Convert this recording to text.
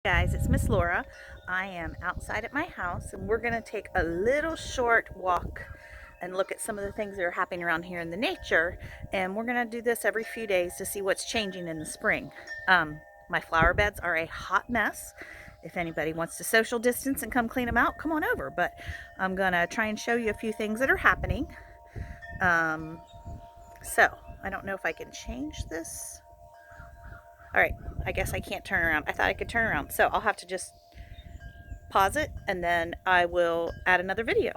Guys, it's Miss Laura. I am outside at my house and we're going to take a little short walk and look at some of the things that are happening around here in the nature, and we're going to do this every few days to see what's changing in the spring. My flower beds are a hot mess. If anybody wants to social distance and come clean them out, come on over, but I'm going to try and show you a few things that are happening. So I don't know if I can change this. All right, I guess I can't turn around. I thought I could turn around, so I'll have to just pause it and then I will add another video.